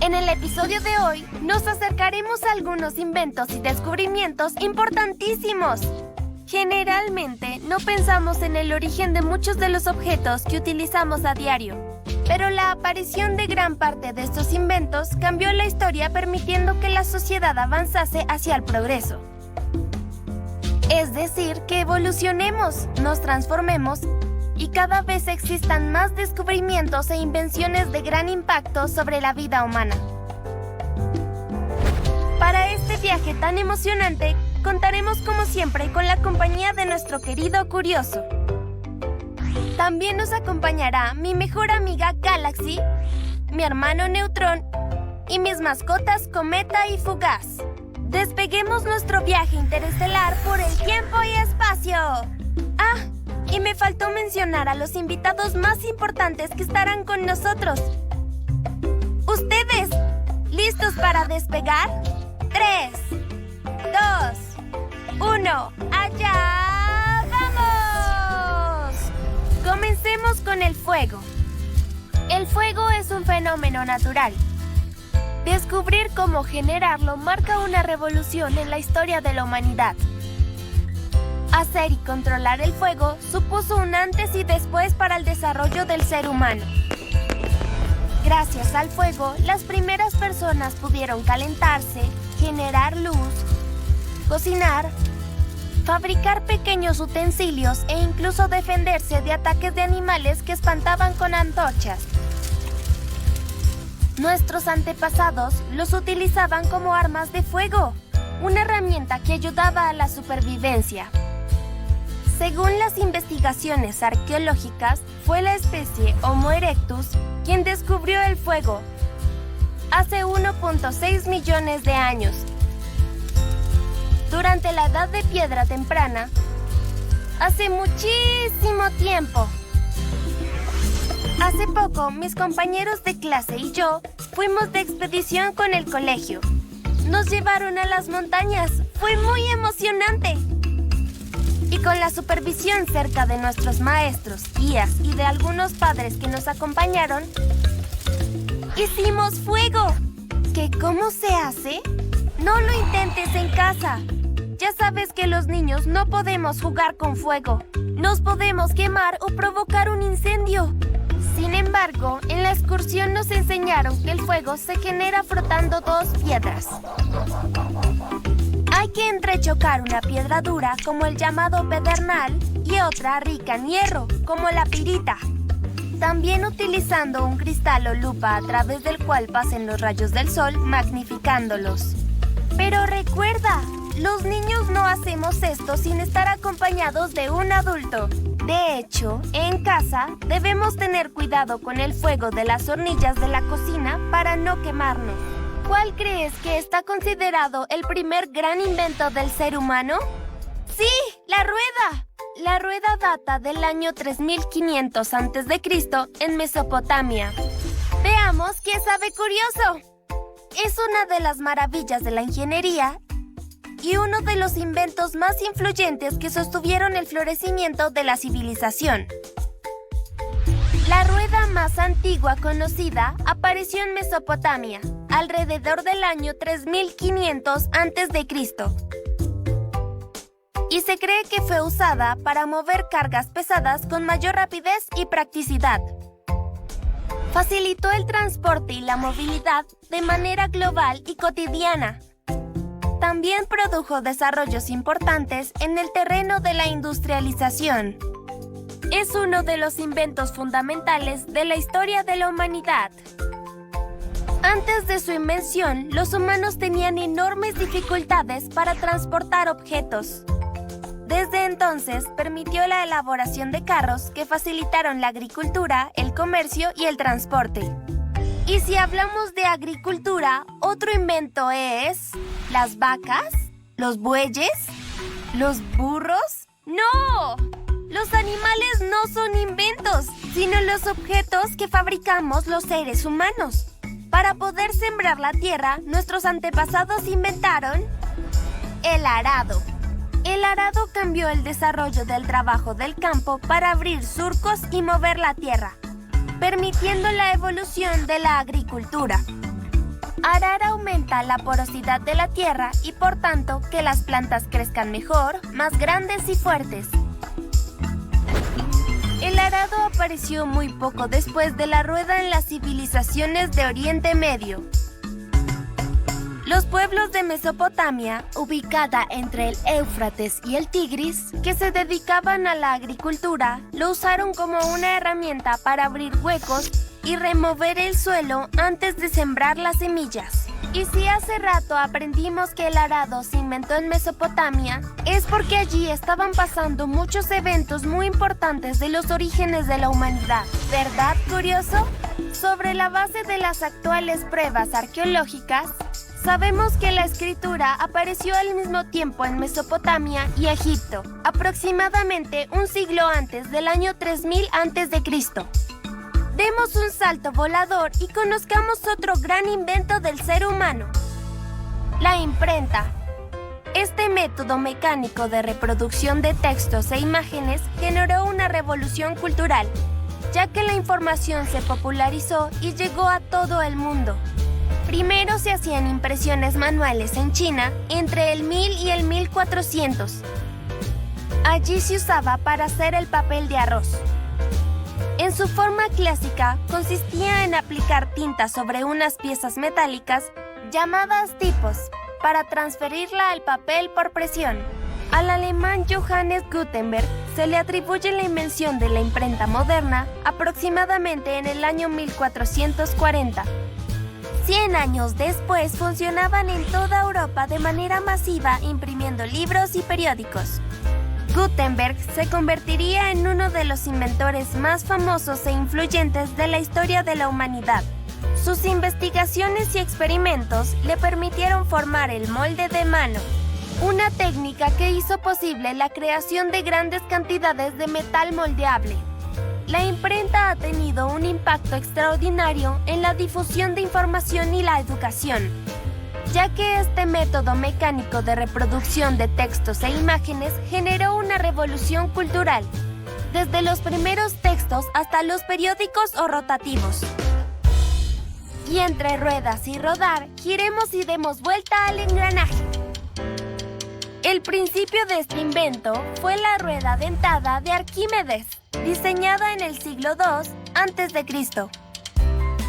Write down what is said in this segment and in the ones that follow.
En el episodio de hoy, nos acercaremos a algunos inventos y descubrimientos importantísimos. Generalmente, no pensamos en el origen de muchos de los objetos que utilizamos a diario. Pero la aparición de gran parte de estos inventos cambió la historia, permitiendo que la sociedad avanzase hacia el progreso. Es decir, que evolucionemos, nos transformemos y cada vez existan más descubrimientos e invenciones de gran impacto sobre la vida humana. Para este viaje tan emocionante, contaremos como siempre con la compañía de nuestro querido Curioso. También nos acompañará mi mejor amiga Galaxy, mi hermano Neutrón y mis mascotas Cometa y Fugaz. Despeguemos nuestro viaje interestelar por el tiempo y espacio. ¡Ah! Y me faltó mencionar a los invitados más importantes que estarán con nosotros. ¿Ustedes listos para despegar? 3, 2, 1, ¡allá vamos! Comencemos con el fuego. El fuego es un fenómeno natural. Descubrir cómo generarlo marca una revolución en la historia de la humanidad. Hacer y controlar el fuego supuso un antes y después para el desarrollo del ser humano. Gracias al fuego, las primeras personas pudieron calentarse, generar luz, cocinar, fabricar pequeños utensilios e incluso defenderse de ataques de animales que espantaban con antorchas. Nuestros antepasados los utilizaban como armas de fuego, una herramienta que ayudaba a la supervivencia. Según las investigaciones arqueológicas, fue la especie Homo erectus quien descubrió el fuego hace 1.6 millones de años. Durante la Edad de Piedra temprana, hace muchísimo tiempo. Hace poco, mis compañeros de clase y yo fuimos de expedición con el colegio. Nos llevaron a las montañas. Fue muy emocionante. Y con la supervisión cerca de nuestros maestros, guías y de algunos padres que nos acompañaron, ¡hicimos fuego! ¿Qué cómo se hace? No lo intentes en casa. Ya sabes que los niños no podemos jugar con fuego. Nos podemos quemar o provocar un incendio. Sin embargo, en la excursión nos enseñaron que el fuego se genera frotando dos piedras. Hay que entrechocar una piedra dura, como el llamado pedernal, y otra rica en hierro, como la pirita. También utilizando un cristal o lupa a través del cual pasen los rayos del sol, magnificándolos. Pero recuerda, los niños no hacemos esto sin estar acompañados de un adulto. De hecho, en casa debemos tener cuidado con el fuego de las hornillas de la cocina para no quemarnos. ¿Cuál crees que está considerado el primer gran invento del ser humano? ¡Sí! ¡La rueda! La rueda data del año 3500 a.C. en Mesopotamia. Veamos qué sabe Curioso. Es una de las maravillas de la ingeniería y uno de los inventos más influyentes que sostuvieron el florecimiento de la civilización. La rueda más antigua conocida apareció en Mesopotamia, alrededor del año 3500 a.C. Y se cree que fue usada para mover cargas pesadas con mayor rapidez y practicidad. Facilitó el transporte y la movilidad de manera global y cotidiana. También produjo desarrollos importantes en el terreno de la industrialización. Es uno de los inventos fundamentales de la historia de la humanidad. Antes de su invención, los humanos tenían enormes dificultades para transportar objetos. Desde entonces, permitió la elaboración de carros que facilitaron la agricultura, el comercio y el transporte. Y si hablamos de agricultura, otro invento es... ¿las vacas? ¿Los bueyes? ¿Los burros? ¡No! Los animales no son inventos, sino los objetos que fabricamos los seres humanos. Para poder sembrar la tierra, nuestros antepasados inventaron el arado. El arado cambió el desarrollo del trabajo del campo para abrir surcos y mover la tierra, permitiendo la evolución de la agricultura. Arar aumenta la porosidad de la tierra y por tanto que las plantas crezcan mejor, más grandes y fuertes. El arado apareció muy poco después de la rueda en las civilizaciones de Oriente Medio. Los pueblos de Mesopotamia, ubicada entre el Éufrates y el Tigris, que se dedicaban a la agricultura, lo usaron como una herramienta para abrir huecos y remover el suelo antes de sembrar las semillas. Y si hace rato aprendimos que el arado se inventó en Mesopotamia, es porque allí estaban pasando muchos eventos muy importantes de los orígenes de la humanidad. ¿Verdad curioso? Sobre la base de las actuales pruebas arqueológicas, sabemos que la escritura apareció al mismo tiempo en Mesopotamia y Egipto, aproximadamente un siglo antes del año 3000 a.C. Demos un salto volador y conozcamos otro gran invento del ser humano: la imprenta. Este método mecánico de reproducción de textos e imágenes generó una revolución cultural, ya que la información se popularizó y llegó a todo el mundo. Primero se hacían impresiones manuales en China entre el 1000 y el 1400. Allí se usaba para hacer el papel de arroz. En su forma clásica consistía en aplicar tinta sobre unas piezas metálicas llamadas tipos para transferirla al papel por presión. Al alemán Johannes Gutenberg se le atribuye la invención de la imprenta moderna aproximadamente en el año 1440. 100 años después funcionaban en toda Europa de manera masiva imprimiendo libros y periódicos. Gutenberg se convertiría en uno de los inventores más famosos e influyentes de la historia de la humanidad. Sus investigaciones y experimentos le permitieron formar el molde de mano, una técnica que hizo posible la creación de grandes cantidades de metal moldeable. La imprenta ha tenido un impacto extraordinario en la difusión de información y la educación, ya que este método mecánico de reproducción de textos e imágenes generó una revolución cultural, desde los primeros textos hasta los periódicos o rotativos. Y entre ruedas y rodar, giremos y demos vuelta al engranaje. El principio de este invento fue la rueda dentada de Arquímedes, diseñada en el siglo II a.C.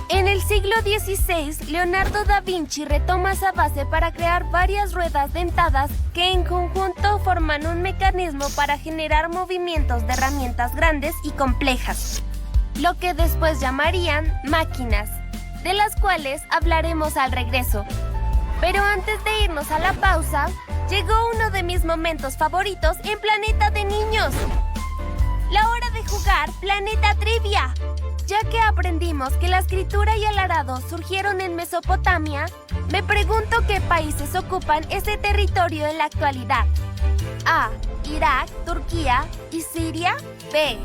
En el siglo XVI, Leonardo da Vinci retoma esa base para crear varias ruedas dentadas que en conjunto forman un mecanismo para generar movimientos de herramientas grandes y complejas, lo que después llamarían máquinas, de las cuales hablaremos al regreso. Pero antes de irnos a la pausa, llegó uno de mis momentos favoritos en Planeta de Niños. La hora de jugar Planeta Trivia. Ya que aprendimos que la escritura y el arado surgieron en Mesopotamia, me pregunto qué países ocupan ese territorio en la actualidad. A. Irak, Turquía y Siria. B.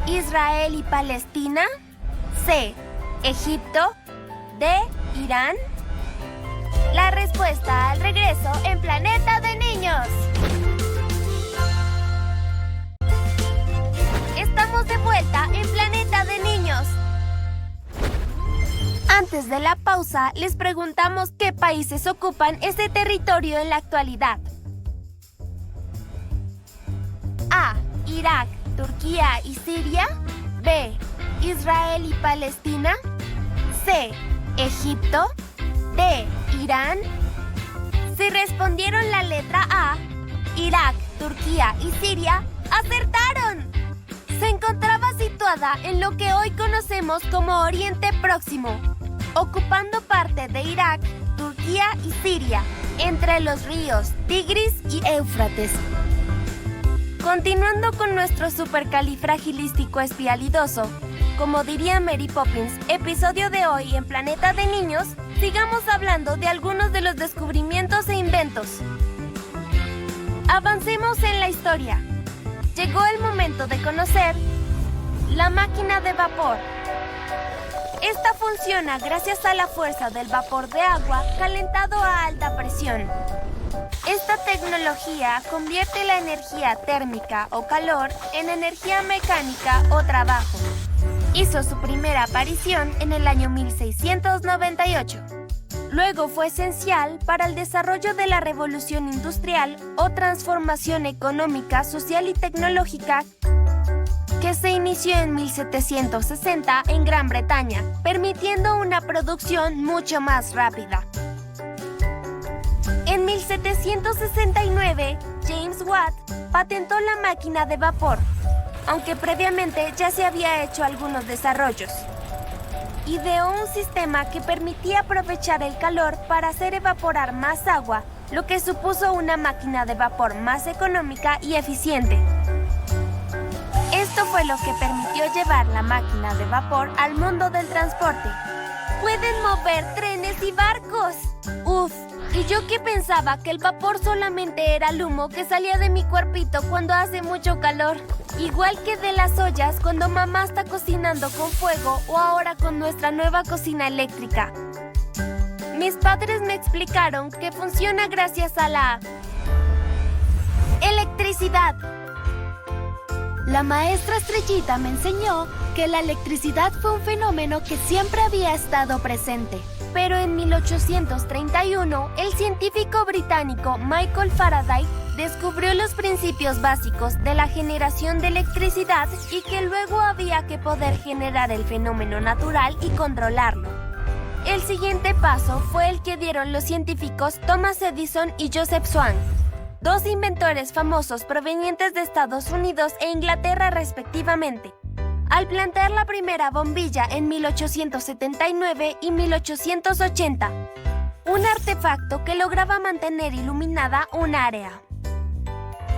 Israel y Palestina. C. Egipto. D. Irán. La respuesta al regreso en Planeta de Niños. Estamos de vuelta en Planeta de Niños. Antes de la pausa, les preguntamos qué países ocupan ese territorio en la actualidad. A. Irak, Turquía y Siria. B. Israel y Palestina. C. Egipto. D. Irán. Si respondieron la letra A, Irak, Turquía y Siria, ¡acertaron! Se encontraba situada en lo que hoy conocemos como Oriente Próximo, ocupando parte de Irak, Turquía y Siria, entre los ríos Tigris y Éufrates. Continuando con nuestro supercalifragilístico espialidoso, como diría Mary Poppins, episodio de hoy en Planeta de Niños, sigamos hablando de algunos de los descubrimientos e inventos. Avancemos en la historia. Llegó el momento de conocer la máquina de vapor. Esta funciona gracias a la fuerza del vapor de agua calentado a alta presión. Esta tecnología convierte la energía térmica o calor en energía mecánica o trabajo. Hizo su primera aparición en el año 1698. Luego fue esencial para el desarrollo de la revolución industrial o transformación económica, social y tecnológica que se inició en 1760 en Gran Bretaña, permitiendo una producción mucho más rápida. En 1769, James Watt patentó la máquina de vapor, aunque previamente ya se había hecho algunos desarrollos. Ideó un sistema que permitía aprovechar el calor para hacer evaporar más agua, lo que supuso una máquina de vapor más económica y eficiente. Esto fue lo que permitió llevar la máquina de vapor al mundo del transporte. ¡Pueden mover trenes y barcos! ¡Uf! Y yo que pensaba que el vapor solamente era el humo que salía de mi cuerpito cuando hace mucho calor. Igual que de las ollas cuando mamá está cocinando con fuego o ahora con nuestra nueva cocina eléctrica. Mis padres me explicaron que funciona gracias a la electricidad. La maestra Estrellita me enseñó que la electricidad fue un fenómeno que siempre había estado presente. Pero en 1831, el científico británico Michael Faraday descubrió los principios básicos de la generación de electricidad y que luego había que poder generar el fenómeno natural y controlarlo. El siguiente paso fue el que dieron los científicos Thomas Edison y Joseph Swan, dos inventores famosos provenientes de Estados Unidos e Inglaterra respectivamente, al plantear la primera bombilla en 1879 y 1880, un artefacto que lograba mantener iluminada un área.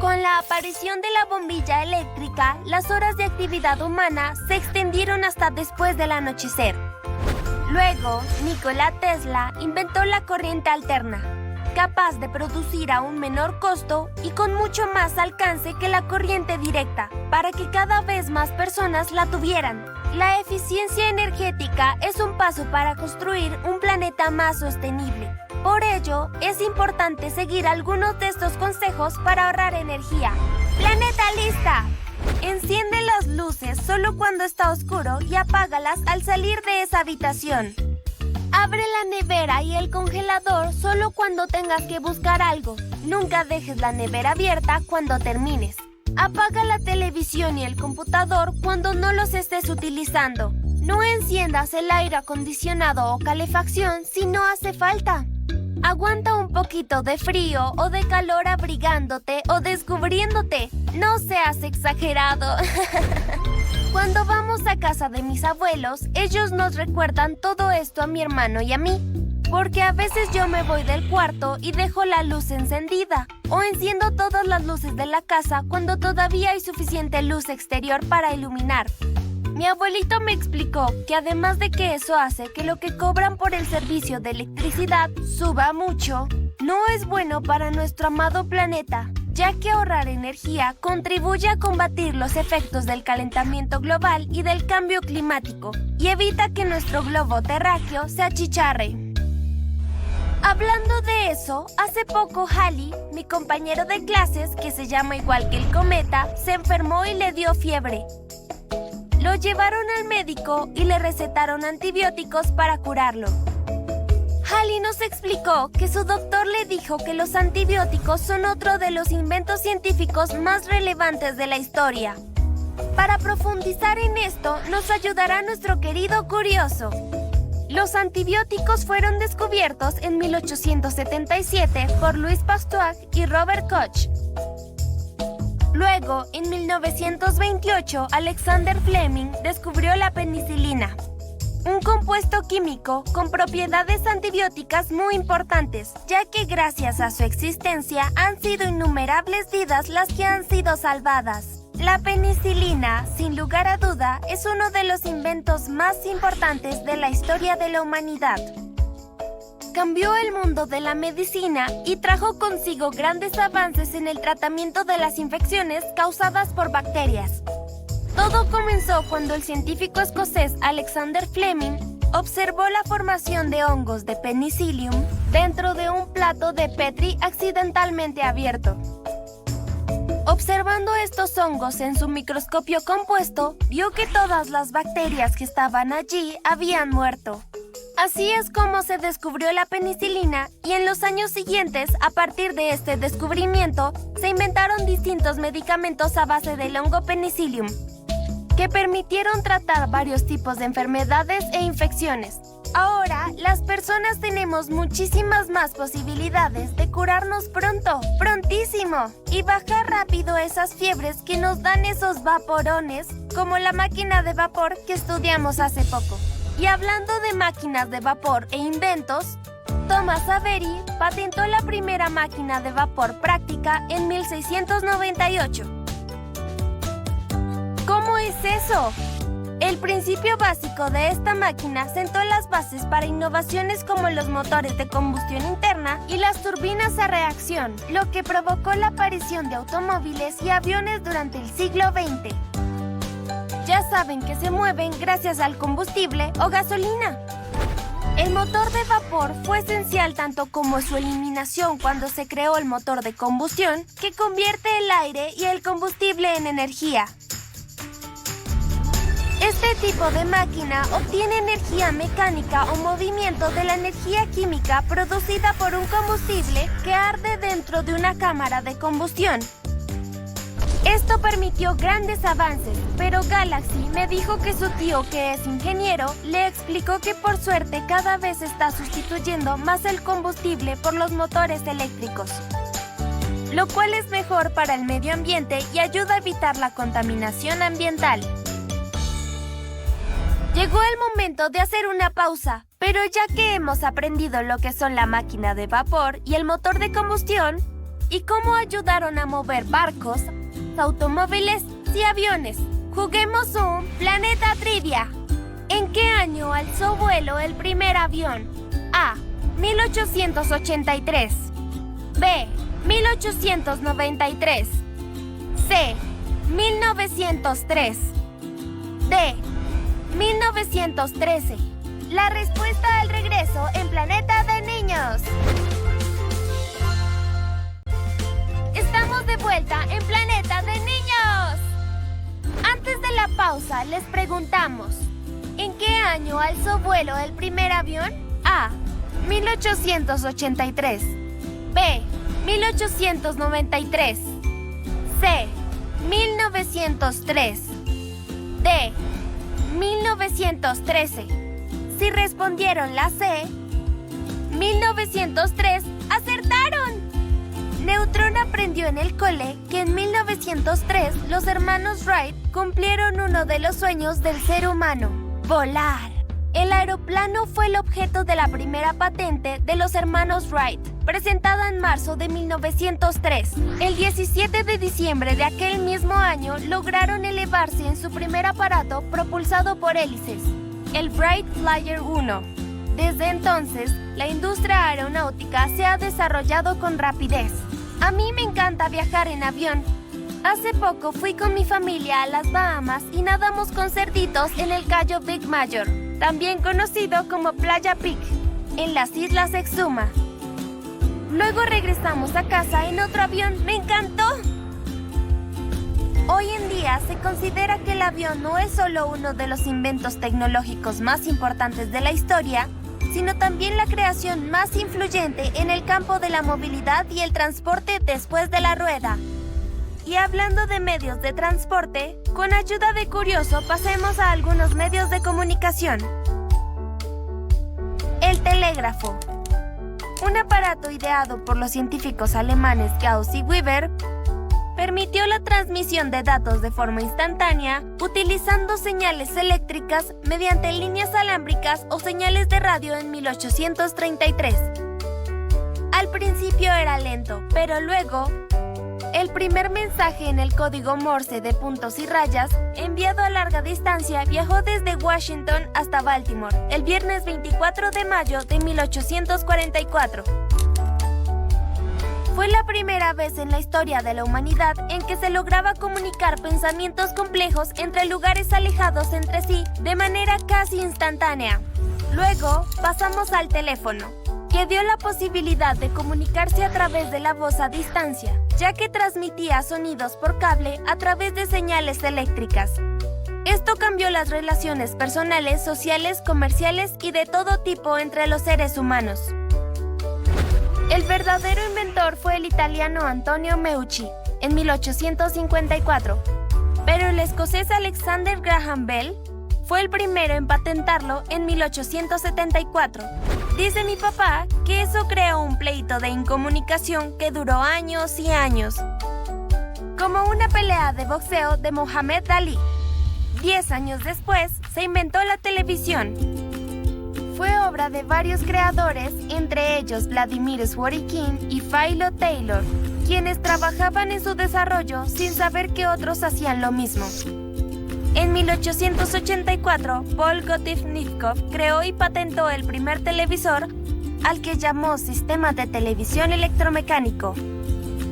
Con la aparición de la bombilla eléctrica, las horas de actividad humana se extendieron hasta después del anochecer. Luego, Nikola Tesla inventó la corriente alterna, capaz de producir a un menor costo y con mucho más alcance que la corriente directa, para que cada vez más personas la tuvieran. La eficiencia energética es un paso para construir un planeta más sostenible. Por ello, es importante seguir algunos de estos consejos para ahorrar energía. ¡Planeta lista! Enciende las luces solo cuando está oscuro y apágalas al salir de esa habitación. Abre la nevera y el congelador solo cuando tengas que buscar algo. Nunca dejes la nevera abierta cuando termines. Apaga la televisión y el computador cuando no los estés utilizando. No enciendas el aire acondicionado o calefacción si no hace falta. Aguanta un poquito de frío o de calor abrigándote o descubriéndote. No seas exagerado. Cuando vamos a casa de mis abuelos, ellos nos recuerdan todo esto a mi hermano y a mí. Porque a veces yo me voy del cuarto y dejo la luz encendida. O enciendo todas las luces de la casa cuando todavía hay suficiente luz exterior para iluminar. Mi abuelito me explicó que además de que eso hace que lo que cobran por el servicio de electricidad suba mucho, no es bueno para nuestro amado planeta, ya que ahorrar energía contribuye a combatir los efectos del calentamiento global y del cambio climático, y evita que nuestro globo terráqueo se achicharre. Hablando de eso, hace poco Halley, mi compañero de clases, que se llama igual que el cometa, se enfermó y le dio fiebre. Lo llevaron al médico y le recetaron antibióticos para curarlo. Halley nos explicó que su doctor le dijo que los antibióticos son otro de los inventos científicos más relevantes de la historia. Para profundizar en esto, nos ayudará nuestro querido curioso. Los antibióticos fueron descubiertos en 1877 por Louis Pasteur y Robert Koch. Luego, en 1928, Alexander Fleming descubrió la penicilina, un compuesto químico con propiedades antibióticas muy importantes, ya que gracias a su existencia han sido innumerables vidas las que han sido salvadas. La penicilina, sin lugar a duda, es uno de los inventos más importantes de la historia de la humanidad. Cambió el mundo de la medicina y trajo consigo grandes avances en el tratamiento de las infecciones causadas por bacterias. Todo comenzó cuando el científico escocés Alexander Fleming observó la formación de hongos de Penicillium dentro de un plato de Petri accidentalmente abierto. Observando estos hongos en su microscopio compuesto, vio que todas las bacterias que estaban allí habían muerto. Así es como se descubrió la penicilina y en los años siguientes, a partir de este descubrimiento, se inventaron distintos medicamentos a base del hongo Penicillium, que permitieron tratar varios tipos de enfermedades e infecciones. Ahora, las personas tenemos muchísimas más posibilidades de curarnos pronto, prontísimo, y bajar rápido esas fiebres que nos dan esos vaporones, como la máquina de vapor que estudiamos hace poco. Y hablando de máquinas de vapor e inventos, Thomas Avery patentó la primera máquina de vapor práctica en 1698. ¿Cómo es eso? El principio básico de esta máquina sentó las bases para innovaciones como los motores de combustión interna y las turbinas a reacción, lo que provocó la aparición de automóviles y aviones durante el siglo XX. Ya saben que se mueven gracias al combustible o gasolina. El motor de vapor fue esencial tanto como su eliminación cuando se creó el motor de combustión, que convierte el aire y el combustible en energía. Este tipo de máquina obtiene energía mecánica o movimiento de la energía química producida por un combustible que arde dentro de una cámara de combustión. Esto permitió grandes avances, pero Galaxy me dijo que su tío, que es ingeniero, le explicó que por suerte cada vez está sustituyendo más el combustible por los motores eléctricos, lo cual es mejor para el medio ambiente y ayuda a evitar la contaminación ambiental. Llegó el momento de hacer una pausa, pero ya que hemos aprendido lo que son la máquina de vapor y el motor de combustión, y cómo ayudaron a mover barcos, automóviles y aviones, juguemos un Planeta Trivia. ¿En qué año alzó vuelo el primer avión? A. 1883. B. 1893. C. 1903. D. 1913. La respuesta al regreso en Planeta de Niños. Estamos de vuelta en Planeta de Niños. Antes de la pausa les preguntamos, ¿en qué año alzó vuelo el primer avión? A. 1883. B. 1893. C. 1903. D. 1913. Si respondieron la C, 1903, ¡acertaron! Neutrón aprendió en el cole que en 1903 los hermanos Wright cumplieron uno de los sueños del ser humano: volar. El aeroplano fue el objeto de la primera patente de los hermanos Wright, presentada en marzo de 1903. El 17 de diciembre de aquel mismo año lograron elevarse en su primer aparato propulsado por hélices, el Wright Flyer 1. Desde entonces, la industria aeronáutica se ha desarrollado con rapidez. A mí me encanta viajar en avión. Hace poco fui con mi familia a las Bahamas y nadamos con cerditos en el Cayo Big Mayor, también conocido como Playa Peak, en las Islas Exuma. Luego regresamos a casa en otro avión. ¡Me encantó! Hoy en día se considera que el avión no es solo uno de los inventos tecnológicos más importantes de la historia, sino también la creación más influyente en el campo de la movilidad y el transporte después de la rueda. Y hablando de medios de transporte, con ayuda de Curioso pasemos a algunos medios de comunicación. El telégrafo. Un aparato ideado por los científicos alemanes Gauss y Weber, permitió la transmisión de datos de forma instantánea utilizando señales eléctricas mediante líneas alámbricas o señales de radio en 1833. Al principio era lento, pero luego, el primer mensaje en el código Morse de puntos y rayas, enviado a larga distancia, viajó desde Washington hasta Baltimore el viernes 24 de mayo de 1844. Fue la primera vez en la historia de la humanidad en que se lograba comunicar pensamientos complejos entre lugares alejados entre sí de manera casi instantánea. Luego pasamos al teléfono, que dio la posibilidad de comunicarse a través de la voz a distancia, ya que transmitía sonidos por cable a través de señales eléctricas. Esto cambió las relaciones personales, sociales, comerciales y de todo tipo entre los seres humanos. El verdadero inventor fue el italiano Antonio Meucci, en 1854, pero el escocés Alexander Graham Bell fue el primero en patentarlo en 1874. Dice mi papá que eso creó un pleito de incomunicación que duró años y años, como una pelea de boxeo de Mohamed Ali. 10 años después, se inventó la televisión. Fue obra de varios creadores, entre ellos Vladimir Zworykin y Philo Taylor, quienes trabajaban en su desarrollo sin saber que otros hacían lo mismo. En 1884, Paul Gottlieb creó y patentó el primer televisor, al que llamó Sistema de Televisión Electromecánico.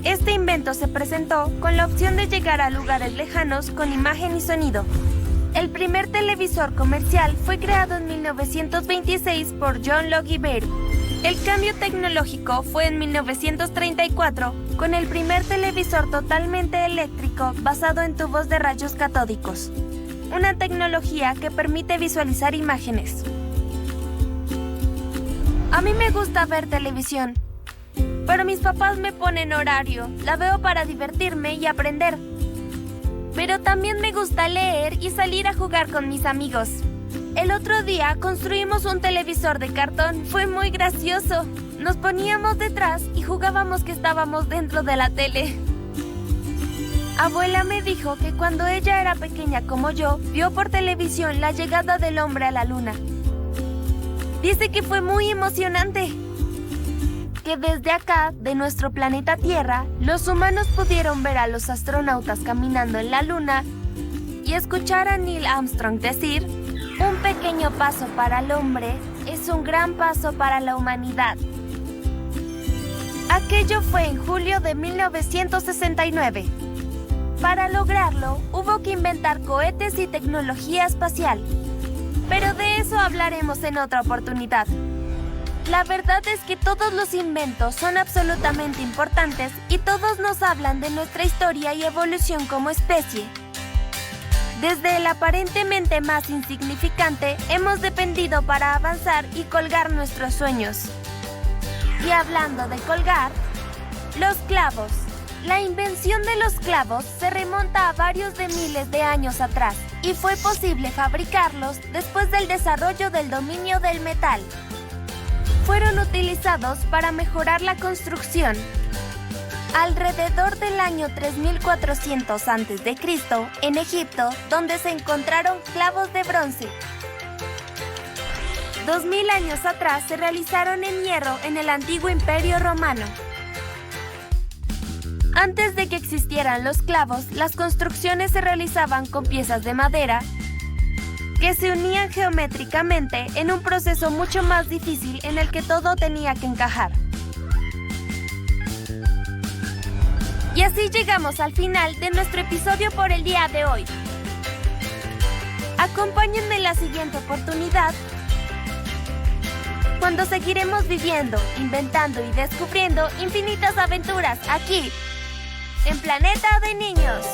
Este invento se presentó con la opción de llegar a lugares lejanos con imagen y sonido. El primer televisor comercial fue creado en 1926 por John Logie Baird. El cambio tecnológico fue en 1934 con el primer televisor totalmente eléctrico basado en tubos de rayos catódicos, una tecnología que permite visualizar imágenes. A mí me gusta ver televisión, pero mis papás me ponen horario. La veo para divertirme y aprender. Pero también me gusta leer y salir a jugar con mis amigos. El otro día construimos un televisor de cartón. Fue muy gracioso. Nos poníamos detrás y jugábamos que estábamos dentro de la tele. Abuela me dijo que cuando ella era pequeña como yo, vio por televisión la llegada del hombre a la luna. Dice que fue muy emocionante. Que desde acá, de nuestro planeta Tierra, los humanos pudieron ver a los astronautas caminando en la luna y escuchar a Neil Armstrong decir: un pequeño paso para el hombre es un gran paso para la humanidad. Aquello fue en julio de 1969. Para lograrlo, hubo que inventar cohetes y tecnología espacial. Pero de eso hablaremos en otra oportunidad. La verdad es que todos los inventos son absolutamente importantes y todos nos hablan de nuestra historia y evolución como especie. Desde el aparentemente más insignificante, hemos dependido para avanzar y colgar nuestros sueños. Y hablando de colgar, los clavos. La invención de los clavos se remonta a varios de miles de años atrás y fue posible fabricarlos después del desarrollo del dominio del metal. Fueron utilizados para mejorar la construcción. Alrededor del año 3400 a.C., en Egipto, donde se encontraron clavos de bronce. 2000 años atrás se realizaron en hierro en el antiguo Imperio Romano. Antes de que existieran los clavos, las construcciones se realizaban con piezas de madera que se unían geométricamente en un proceso mucho más difícil en el que todo tenía que encajar. Y así llegamos al final de nuestro episodio por el día de hoy. Acompáñenme en la siguiente oportunidad, cuando seguiremos viviendo, inventando y descubriendo infinitas aventuras aquí, en Planeta de Niños.